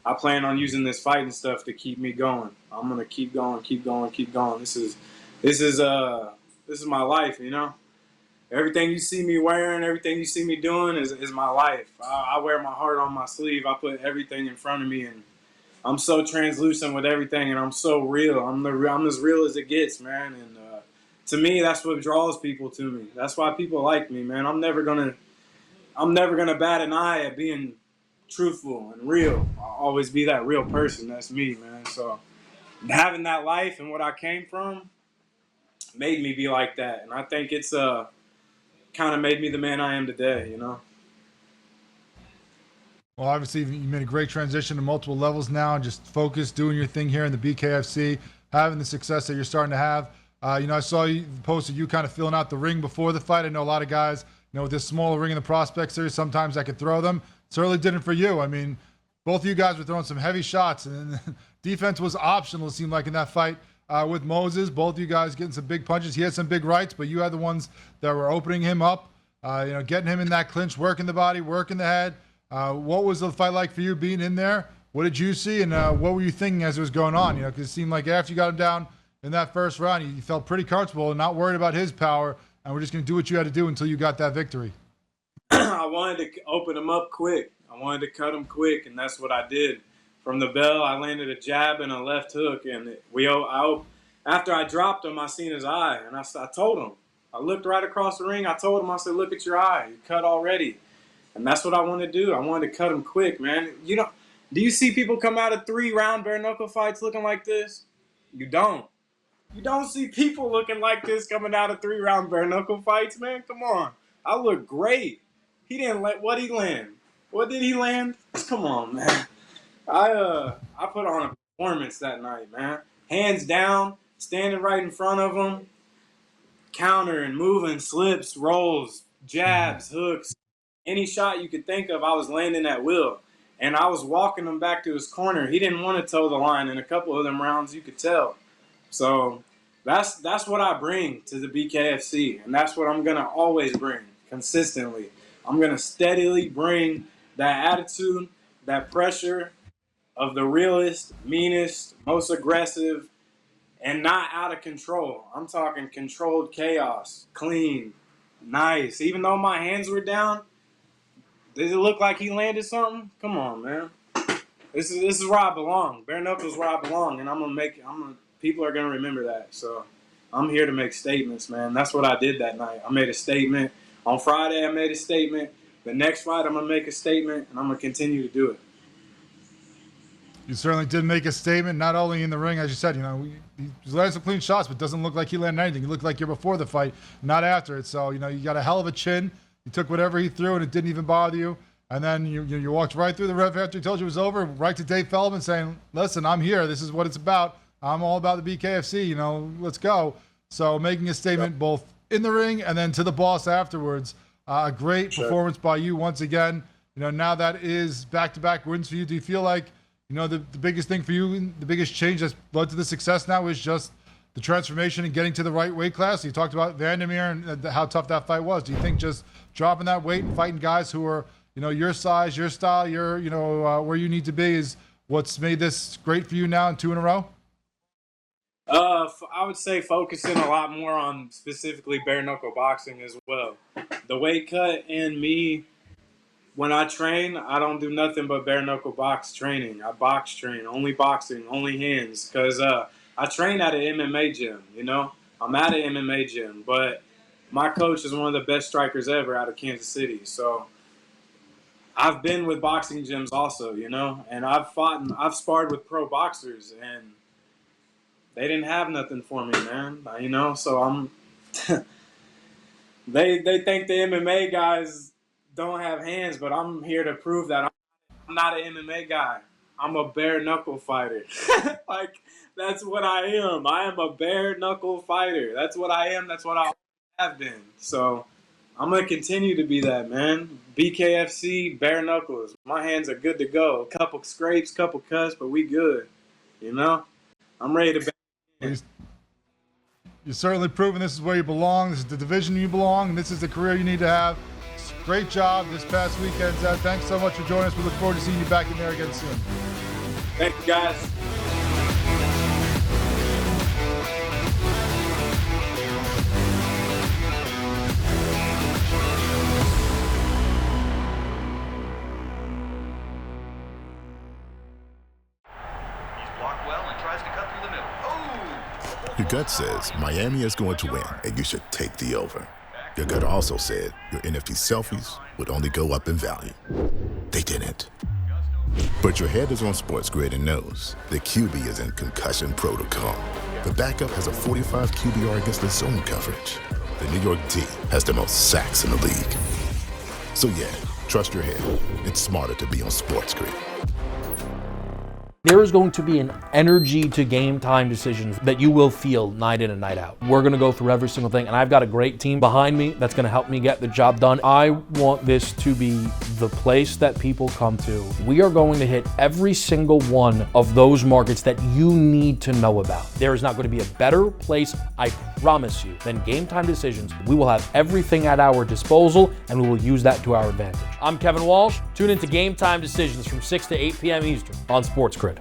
I plan on using this fighting stuff to keep me going. I'm gonna keep going. This is my life, Everything you see me wearing, everything you see me doing is my life. I wear my heart on my sleeve. I put everything in front of me, and I'm so translucent with everything, and I'm so real. I'm as real as it gets, man. And to me, that's what draws people to me. That's why people like me, man. I'm never gonna bat an eye at being truthful and real. I'll always be that real person. That's me, man. So having that life and what I came from made me be like that, and I think it's kind of made me the man I am today, Well, obviously, you made a great transition to multiple levels now, just focus, doing your thing here in the BKFC, having the success that you're starting to have. I saw you posted you kind of filling out the ring before the fight. I know a lot of guys, with this smaller ring in the Prospect Series, sometimes I could throw them. Certainly didn't for you. I mean, both of you guys were throwing some heavy shots, and defense was optional, it seemed like, in that fight with Moses. Both of you guys getting some big punches. He had some big rights, but you had the ones that were opening him up, getting him in that clinch, working the body, working the head. What was the fight like for you being in there? What did you see, and what were you thinking as it was going on? Because it seemed like after you got him down in that first round, you felt pretty comfortable and not worried about his power, and we're just going to do what you had to do until you got that victory. I wanted to open him up quick. I wanted to cut him quick, and that's what I did. From the bell, I landed a jab and a left hook, and after I dropped him, I seen his eye, and I told him. I looked right across the ring. I told him, I said, "Look at your eye. You cut already." And that's what I wanted to do. I wanted to cut him quick, man. Do you see people come out of 3-round bare knuckle fights looking like this? You don't. You don't see people looking like this coming out of 3-round bare knuckle fights, man. Come on. I look great. He didn't let what he land. What did he land? Come on, man. I put on a performance that night, man. Hands down, standing right in front of him, countering, moving, slips, rolls, jabs, hooks. Any shot you could think of, I was landing at will. And I was walking him back to his corner. He didn't want to toe the line. In a couple of them rounds, you could tell. So that's what I bring to the BKFC. And that's what I'm going to always bring consistently. I'm going to steadily bring that attitude, that pressure of the realest, meanest, most aggressive, and not out of control. I'm talking controlled chaos, clean, nice. Even though my hands were down, did it look like he landed something? Come on, man. This is where I belong. Bare knuckles where I belong, and people are gonna remember that. So I'm here to make statements, man. That's what I did that night. I made a statement. On Friday, I made a statement. The next fight, I'm gonna make a statement, and I'm gonna continue to do it. You certainly did make a statement, not only in the ring, as you said, he landed some clean shots, but doesn't look like he landed anything. He looked like you're before the fight, not after it. So, you got a hell of a chin. You took whatever he threw, and it didn't even bother you. And then you walked right through the ref after he told you it was over, right to Dave Feldman saying, listen, I'm here. This is what it's about. I'm all about the BKFC. Let's go. So making a statement both in the ring and then to the boss afterwards. A great performance by you once again. Now that is back-to-back wins for you. Do you feel like, the biggest thing for you, the biggest change that's led to the success now is just the transformation and getting to the right weight class? You talked about Vandermeer and how tough that fight was. Do you think just dropping that weight and fighting guys who are, your size, your style, where you need to be is what's made this great for you now in 2 in a row? I would say focusing a lot more on specifically bare knuckle boxing as well. The weight cut and me, when I train, I don't do nothing but bare knuckle box training. I box train, only boxing, only hands, because I train at an MMA gym. I'm at an MMA gym, but my coach is one of the best strikers ever out of Kansas City. So I've been with boxing gyms also, and I've sparred with pro boxers, and they didn't have nothing for me, man. So I'm. They think the MMA guys don't have hands, but I'm here to prove that I'm not an MMA guy. I'm a bare knuckle fighter. That's what I am. I am a bare knuckle fighter. That's what I am. That's what I have been. So I'm gonna continue to be that, man. BKFC, bare knuckles. My hands are good to go. A couple scrapes, couple cuts, but we good. I'm ready to. You're certainly proven this is where you belong. This is the division you belong, and this is the career you need to have. Great job this past weekend, Zed. Thanks so much for joining us. We look forward to seeing you back in there again soon. Thank you, guys. Your gut says Miami is going to win, and you should take the over. Your gut also said your NFT selfies would only go up in value. They didn't. But your head is on SportsGrid and knows the QB is in concussion protocol. The backup has a 45 QBR against the zone coverage. The New York D has the most sacks in the league. So yeah, trust your head. It's smarter to be on SportsGrid. There is going to be an energy to game time decisions that you will feel night in and night out. We're going to go through every single thing, and I've got a great team behind me that's going to help me get the job done. I want this to be the place that people come to. We are going to hit every single one of those markets that you need to know about. There is not going to be a better place, I promise you, than Game Time Decisions. We will have everything at our disposal, and we will use that to our advantage. I'm Kevin Walsh. Tune into Game Time Decisions from 6 to 8 p.m. Eastern on SportsGrid.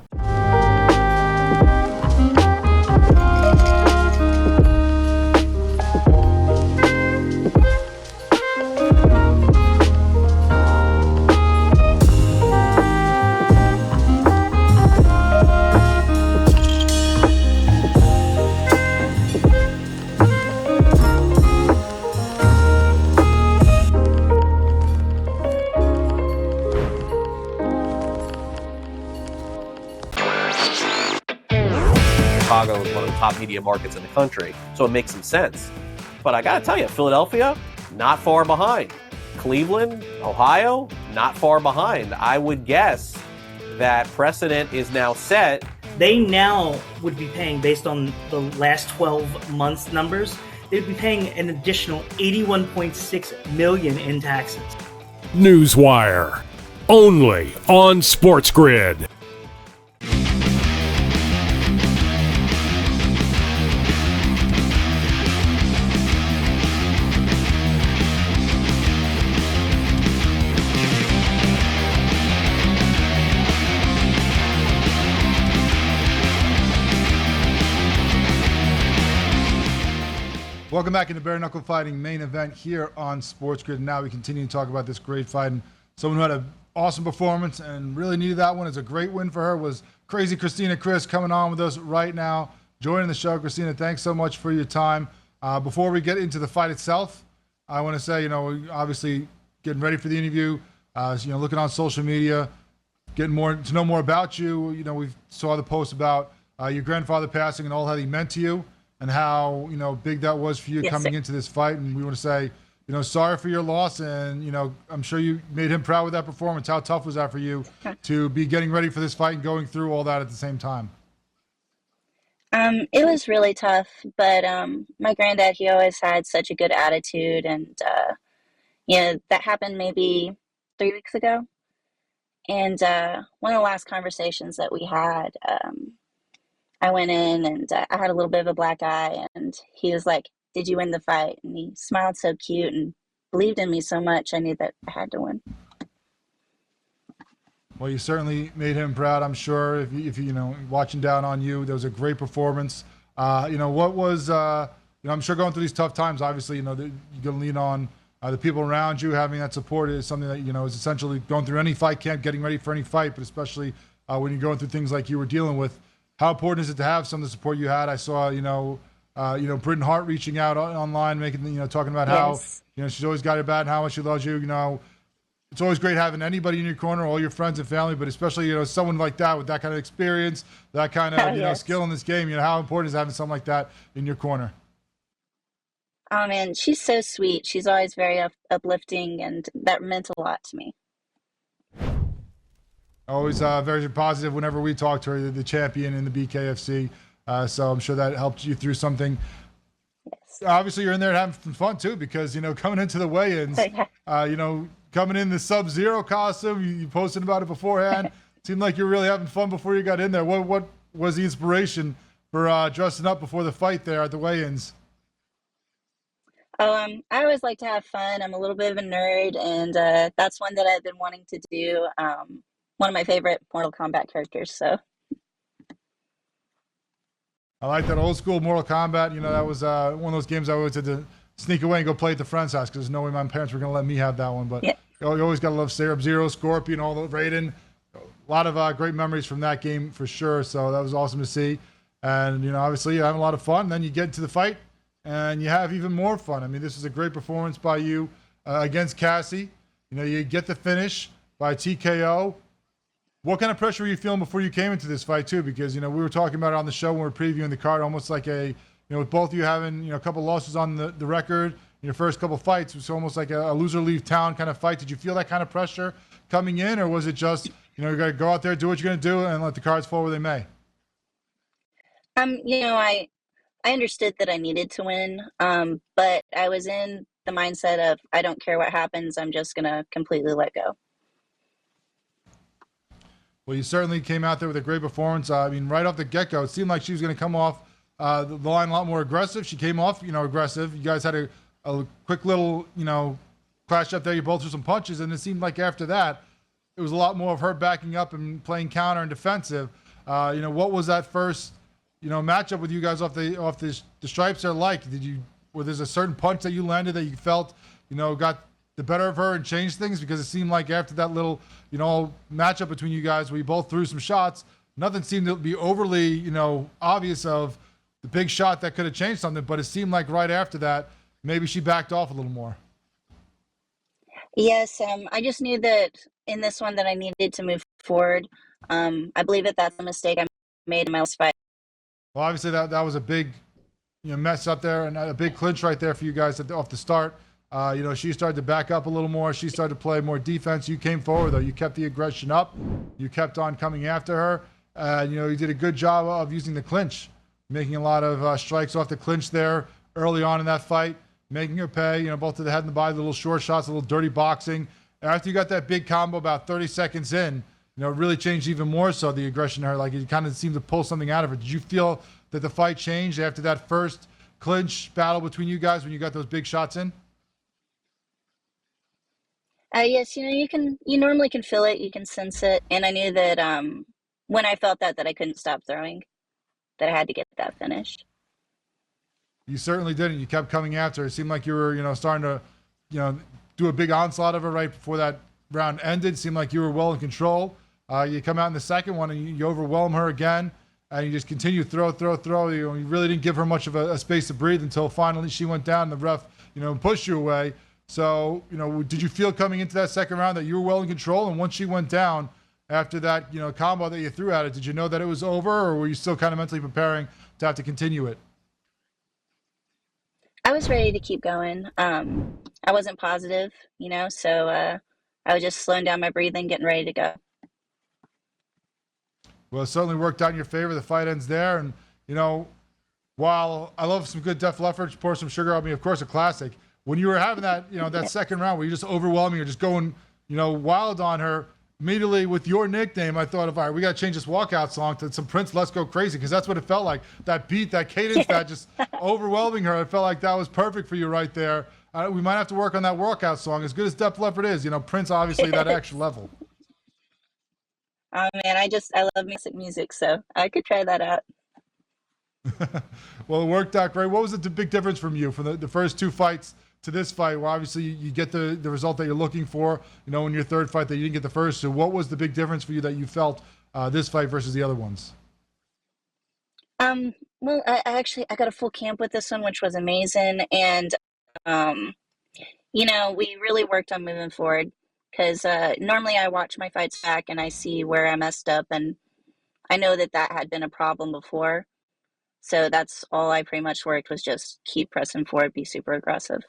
Chicago is one of the top media markets in the country, so it makes some sense. But I gotta tell you, Philadelphia, not far behind. Cleveland, Ohio, not far behind. I would guess that precedent is now set. They now would be paying, based on the last 12 months numbers, they'd be paying an additional $81.6 million in taxes. Newswire, only on SportsGrid. Welcome back into Bare Knuckle Fighting main event here on SportsGrid. Now we continue to talk about this great fight. And someone who had an awesome performance and really needed that one. It's a great win for her. Was Crazy Christina Chris coming on with us right now, joining the show. Christina, thanks so much for your time. Before we get into the fight itself, I want to say, obviously getting ready for the interview, looking on social media, getting more to know more about you. We saw the post about your grandfather passing and all that he meant to you, and how big that was for you coming into this fight. And we want to say, sorry for your loss, and I'm sure you made him proud with that performance. How tough was that for you to be getting ready for this fight and going through all that at the same time? It was really tough, but my granddad, he always had such a good attitude, and that happened maybe 3 weeks ago. And one of the last conversations that we had, I went in and I had a little bit of a black eye, and he was like, "Did you win the fight?" And he smiled so cute and believed in me so much. I knew that I had to win. Well, you certainly made him proud, I'm sure. If watching down on you, that was a great performance. What was, I'm sure going through these tough times, obviously, you're going to lean on the people around you. Having that support is something that, is essentially going through any fight camp, getting ready for any fight, but especially when you're going through things like you were dealing with. How important is it to have some of the support you had? I saw, Britain Hart reaching out online, talking about how, she's always got your back and how much she loves you. It's always great having anybody in your corner, all your friends and family, but especially, someone like that with that kind of experience, that kind of, skill in this game. How important is having someone like that in your corner? Oh man, she's so sweet. She's always very uplifting, and that meant a lot to me. Always very positive whenever we talk to her, the champion in the BKFC. So I'm sure that helped you through something. Yes. Obviously, you're in there having some fun too, because coming into the weigh-ins, coming in the Sub-Zero costume, you posted about it beforehand. Seemed like you were really having fun before you got in there. What was the inspiration for dressing up before the fight there at the weigh-ins? I always like to have fun. I'm a little bit of a nerd, and that's one that I've been wanting to do. One of my favorite Mortal Kombat characters. So I like that old school Mortal Kombat. That was one of those games I always had to sneak away and go play at the friend's house because there's no way my parents were going to let me have that one. But you always got to love Sub-Zero, Scorpion, all the Raiden. A lot of great memories from that game for sure. So that was awesome to see. And, obviously you're having a lot of fun. Then you get into the fight and you have even more fun. I mean, this is a great performance by you against Cassie. You get the finish by TKO. What kind of pressure were you feeling before you came into this fight too? Because, we were talking about it on the show when we were previewing the card, almost like with both of you having, a couple losses on the record in your first couple fights, it was almost like a loser leave town kind of fight. Did you feel that kind of pressure coming in, or was it just, you got to go out there, do what you're going to do, and let the cards fall where they may? I understood that I needed to win, but I was in the mindset of I don't care what happens. I'm just going to completely let go. Well, you certainly came out there with a great performance. Right off the get-go, it seemed like she was going to come off the line a lot more aggressive. She came off, aggressive. You guys had a quick little, clash up there. You both threw some punches, and it seemed like after that, it was a lot more of her backing up and playing counter and defensive. What was that first, matchup with you guys off the stripes there like? Were there a certain punch that you landed that you felt, got the better of her and changed things? Because it seemed like after that little, matchup between you guys where you both threw some shots, nothing seemed to be overly, obvious of the big shot that could have changed something. But it seemed like right after that, maybe she backed off a little more. Yes, I just knew that in this one that I needed to move forward. I believe that's a mistake I made in my last fight. Well, obviously that was a big, mess up there and a big clinch right there for you guys off the start. She started to back up a little more. She started to play more defense. You came forward, though. You kept the aggression up. You kept on coming after her. You did a good job of using the clinch, making a lot of strikes off the clinch there early on in that fight, making her pay, both to the head and the body, the little short shots, a little dirty boxing. After you got that big combo about 30 seconds in, it really changed even more so the aggression in her. Like, it kind of seemed to pull something out of her. Did you feel that the fight changed after that first clinch battle between you guys when you got those big shots in? Yes, you normally can feel it, you can sense it, and I knew that when I felt that I couldn't stop throwing, that I had to get that finish. You certainly didn't. You kept coming after her. It seemed like you were, starting to, do a big onslaught of her right before that round ended. It seemed like you were well in control. You come out in the second one and you overwhelm her again, and you just continue to throw. You really didn't give her much of a space to breathe until finally she went down and the ref, pushed you away. So, did you feel coming into that second round that you were well in control? And once she went down after that, combo that you threw at it, did you know that it was over, or were you still kind of mentally preparing to have to continue it? I was ready to keep going. I wasn't positive, so I was just slowing down my breathing, getting ready to go. Well, it certainly worked out in your favor. The fight ends there. And, while I love some good Def Leppard, Pour Some Sugar on Me, of course, a classic. When you were having that, that second round where you're just overwhelming, you're just going, wild on her, immediately with your nickname, I thought of, all right, we got to change this walkout song to some Prince, Let's Go Crazy, because that's what it felt like. That beat, that cadence, that just overwhelming her. It felt like that was perfect for you right there. We might have to work on that walkout song. As good as Def Leppard is, Prince, obviously, that extra level. Oh, man, I love music, so I could try that out. Well, it worked out great. What was the big difference from you from the first two fights to this fight? Well, obviously, you get the result that you're looking for, in your third fight that you didn't get the first. So what was the big difference for you that you felt this fight versus the other ones? Well, I got a full camp with this one, which was amazing. And, we really worked on moving forward because normally I watch my fights back and I see where I messed up. And I know that had been a problem before. So that's all I pretty much worked was just keep pressing forward, be super aggressive.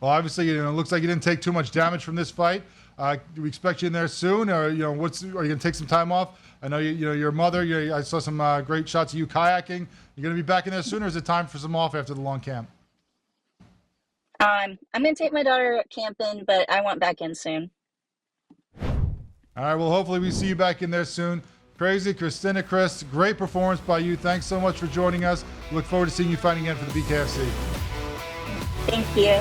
Well, obviously, it looks like you didn't take too much damage from this fight. Do we expect you in there soon, or are you going to take some time off? I know your mother. I saw some great shots of you kayaking. You going to be back in there soon, or is it time for some off after the long camp? I'm going to take my daughter camping, but I want back in soon. All right. Well, hopefully we see you back in there soon. Crazy, Christina, Chris, great performance by you. Thanks so much for joining us. Look forward to seeing you fighting again for the BKFC. Thank you.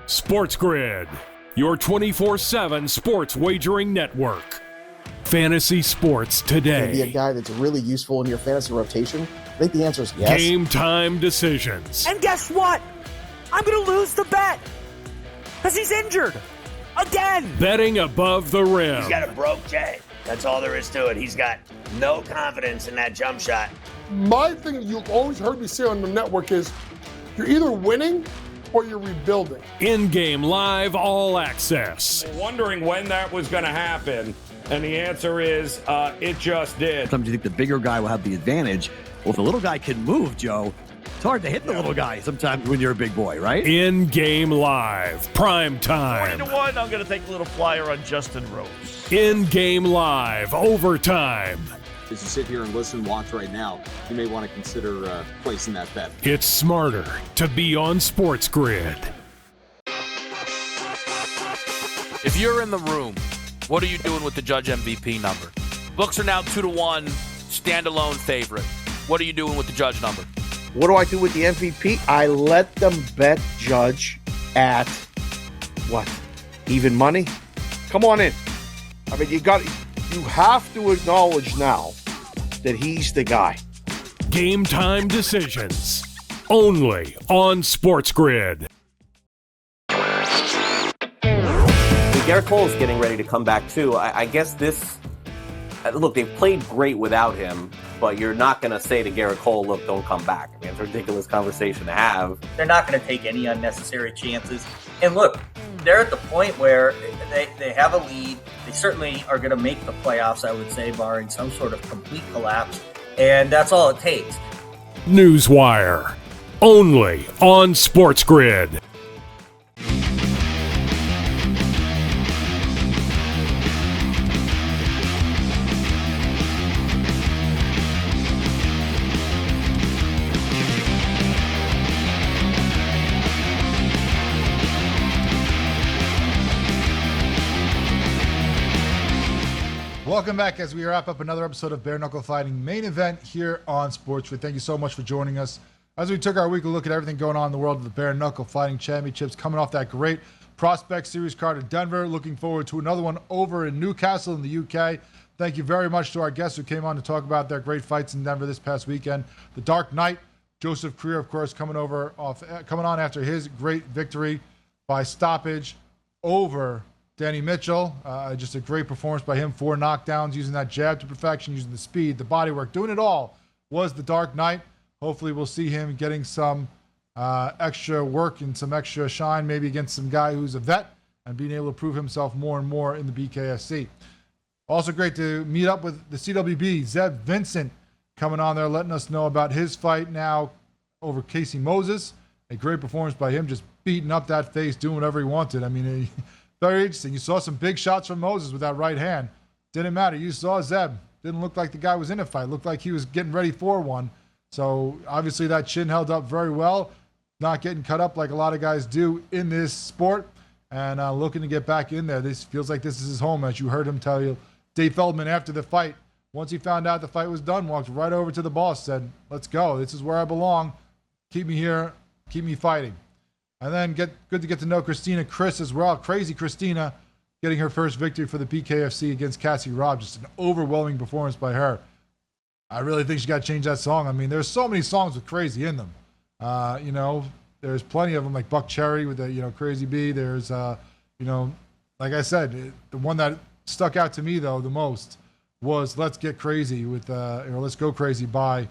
SportsGrid, your 24/7 sports wagering network. Fantasy sports today. Be a guy that's really useful in your fantasy rotation? I think the answer is yes. Game time decisions. And guess what? I'm going to lose the bet because he's injured again. Betting above the rim. He's got a broke J. That's all there is to it. He's got no confidence in that jump shot. My thing you've always heard me say on the network is you're either winning or you're rebuilding. In-game live all access. Wondering when that was going to happen, and the answer is it just did. Sometimes you think the bigger guy will have the advantage. Well, if the little guy can move, Joe, it's hard to hit the little guy sometimes when you're a big boy, right? In-game live, prime time. 20-1, I'm going to take a little flyer on Justin Rose. In-game live, overtime. As you sit here and listen, watch right now, you may want to consider placing that bet. It's smarter to be on SportsGrid. If you're in the room, what are you doing with the Judge MVP number? Books are now 2-1, standalone favorite. What are you doing with the Judge number? What do I do with the MVP? I let them bet Judge at what? Even money? Come on in. I mean, you have to acknowledge now that he's the guy. Game time decisions. Only on SportsGrid. Garrett Cole is getting ready to come back too. I guess look, they've played great without him, but you're not going to say to Garrett Cole, look, don't come back. I mean, it's a ridiculous conversation to have. They're not going to take any unnecessary chances. And look, they're at the point where they have a lead. They certainly are going to make the playoffs, I would say, barring some sort of complete collapse. And that's all it takes. Newswire. Only on SportsGrid. Welcome back as we wrap up another episode of Bare Knuckle Fighting main event here on SportsGrid. Thank you so much for joining us as we took our weekly look at everything going on in the world of the Bare Knuckle Fighting Championships, coming off that great Prospect Series card in Denver. Looking forward to another one over in Newcastle in the UK. Thank you very much to our guests who came on to talk about their great fights in Denver this past weekend. The Dark Knight, Joseph Creer, of course, coming on after his great victory by stoppage over Danny Mitchell, just a great performance by him. 4 knockdowns, using that jab to perfection, using the speed, the body work, doing it all was the Dark Knight. Hopefully we'll see him getting some extra work and some extra shine, maybe against some guy who's a vet and being able to prove himself more and more in the BKFC. Also great to meet up with the CWB, Zeb Vincent, coming on there, letting us know about his fight now over Casey Moses. A great performance by him, just beating up that face, doing whatever he wanted. I mean, very interesting. You saw some big shots from Moses with that right hand. Didn't matter. You saw Zeb. Didn't look like the guy was in a fight. Looked like he was getting ready for one. So obviously that chin held up very well. Not getting cut up like a lot of guys do in this sport. And looking to get back in there. This feels like this is his home, as you heard him tell you. Dave Feldman, after the fight, once he found out the fight was done, walked right over to the boss, said, let's go. This is where I belong. Keep me here. Keep me fighting. And then good to get to know Christina Chris as well. Crazy Christina getting her first victory for the PKFC against Cassie Robb. Just an overwhelming performance by her. I really think she got to change that song. I mean, there's so many songs with crazy in them. There's plenty of them, like Buck Cherry with the, Crazy B. There's, like I said, the one that stuck out to me, though, the most was Let's Get Crazy with, Let's Go Crazy by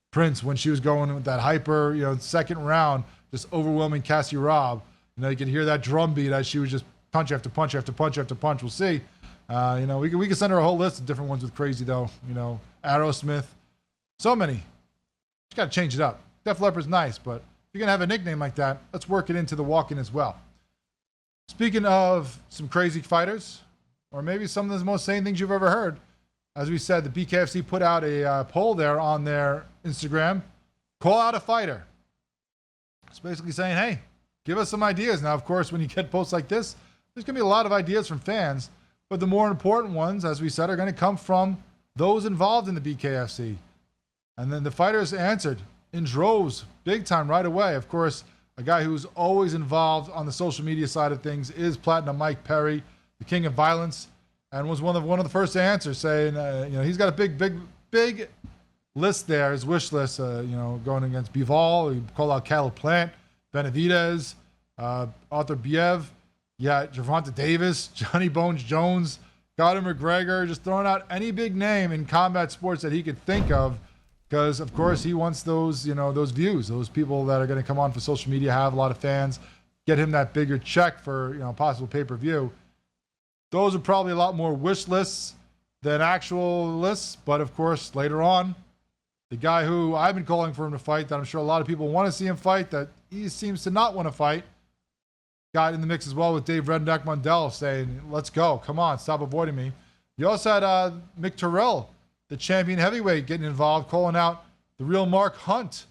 Prince, when she was going with that hyper, second round, just overwhelming Cassie Robb. You could hear that drum beat as she was just punch after punch after punch after punch. We'll see. We can send her a whole list of different ones with crazy, though. Aerosmith. So many. Just got to change it up. Def Leppard's nice, but if you're going to have a nickname like that, let's work it into the walk-in as well. Speaking of some crazy fighters, or maybe some of the most sane things you've ever heard, as we said, the BKFC put out a poll there on their Instagram. Call out a fighter. It's basically saying, hey, give us some ideas. Now, of course, when you get posts like this, there's going to be a lot of ideas from fans, but the more important ones, as we said, are going to come from those involved in the BKFC. And then the fighters answered in droves, big time, right away. Of course, a guy who's always involved on the social media side of things is Platinum Mike Perry, the king of violence, and was one of the first to answer, saying, he's got a big list there, his wish list, going against Bivol, you call out Cattle Plant, Benavidez, Arthur Biev, Gervonta Davis, Johnny Bones Jones, Conor McGregor, just throwing out any big name in combat sports that he could think of, because, of course, he wants those, those views, those people that are going to come on for social media, have a lot of fans, get him that bigger check for, possible pay-per-view. Those are probably a lot more wish lists than actual lists, but, of course, later on, the guy who I've been calling for him to fight, that I'm sure a lot of people want to see him fight, that he seems to not want to fight, got in the mix as well with Dave Redneck Mundell saying, let's go, come on, stop avoiding me. You also had Mick Terrell, the champion heavyweight, getting involved, calling out the real Mark Hunt.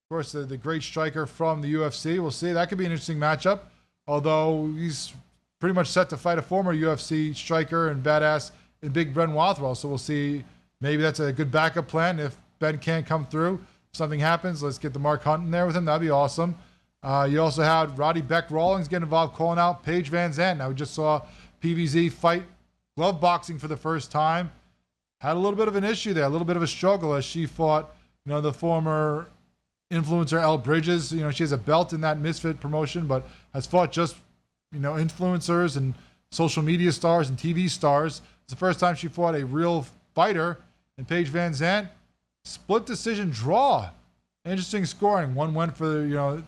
Of course, the great striker from the UFC. We'll see. That could be an interesting matchup, although he's pretty much set to fight a former UFC striker and badass in Big Ben Rothwell. So we'll see. Maybe that's a good backup plan. If Ben can't come through, if something happens, let's get the Mark Hunt in there with him. That'd be awesome. You also had Roddy Beck Rawlings get involved, calling out Paige Van Zandt. Now, we just saw PVZ fight glove boxing for the first time. Had a little bit of an issue there, a little bit of a struggle as she fought, the former influencer Elle Bridges. She has a belt in that Misfit promotion, but has fought just, influencers and social media stars and TV stars. It's the first time she fought a real fighter, and Paige Van Zandt, split decision draw. Interesting scoring. One went for,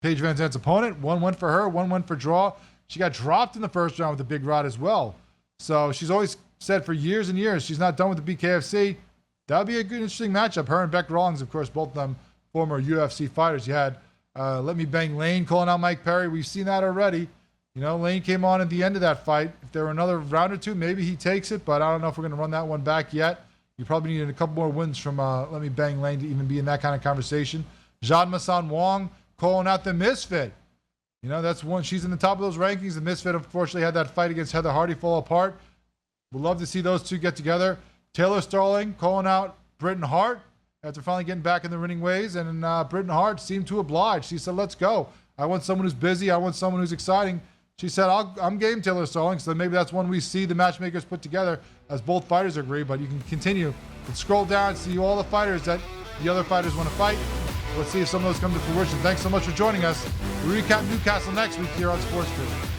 Paige Van Zandt's opponent. One went for her. One went for draw. She got dropped in the first round with the big rod as well. So she's always said for years and years she's not done with the BKFC. That would be a good, interesting matchup. Her and Beck Rawlings, of course, both of them former UFC fighters. You had Let Me Bang Lane calling out Mike Perry. We've seen that already. Lane came on at the end of that fight. If there were another round or two, maybe he takes it, but I don't know if we're going to run that one back yet. You probably needed a couple more wins from Let Me Bang Lane to even be in that kind of conversation. Jean Masson Wong calling out the Misfit. That's one. She's in the top of those rankings. The Misfit, unfortunately, had that fight against Heather Hardy fall apart. We'd love to see those two get together. Taylor Starling calling out Britton Hart after finally getting back in the winning ways. And Britton Hart seemed to oblige. She said, let's go. I want someone who's busy. I want someone who's exciting. She said, I'm game, Taylor Starling. So maybe that's one we see the matchmakers put together as both fighters agree. But you can continue and scroll down and see all the fighters that the other fighters want to fight. Let's see if some of those come to fruition. Thanks so much for joining us. We recap Newcastle next week here on SportsGrid.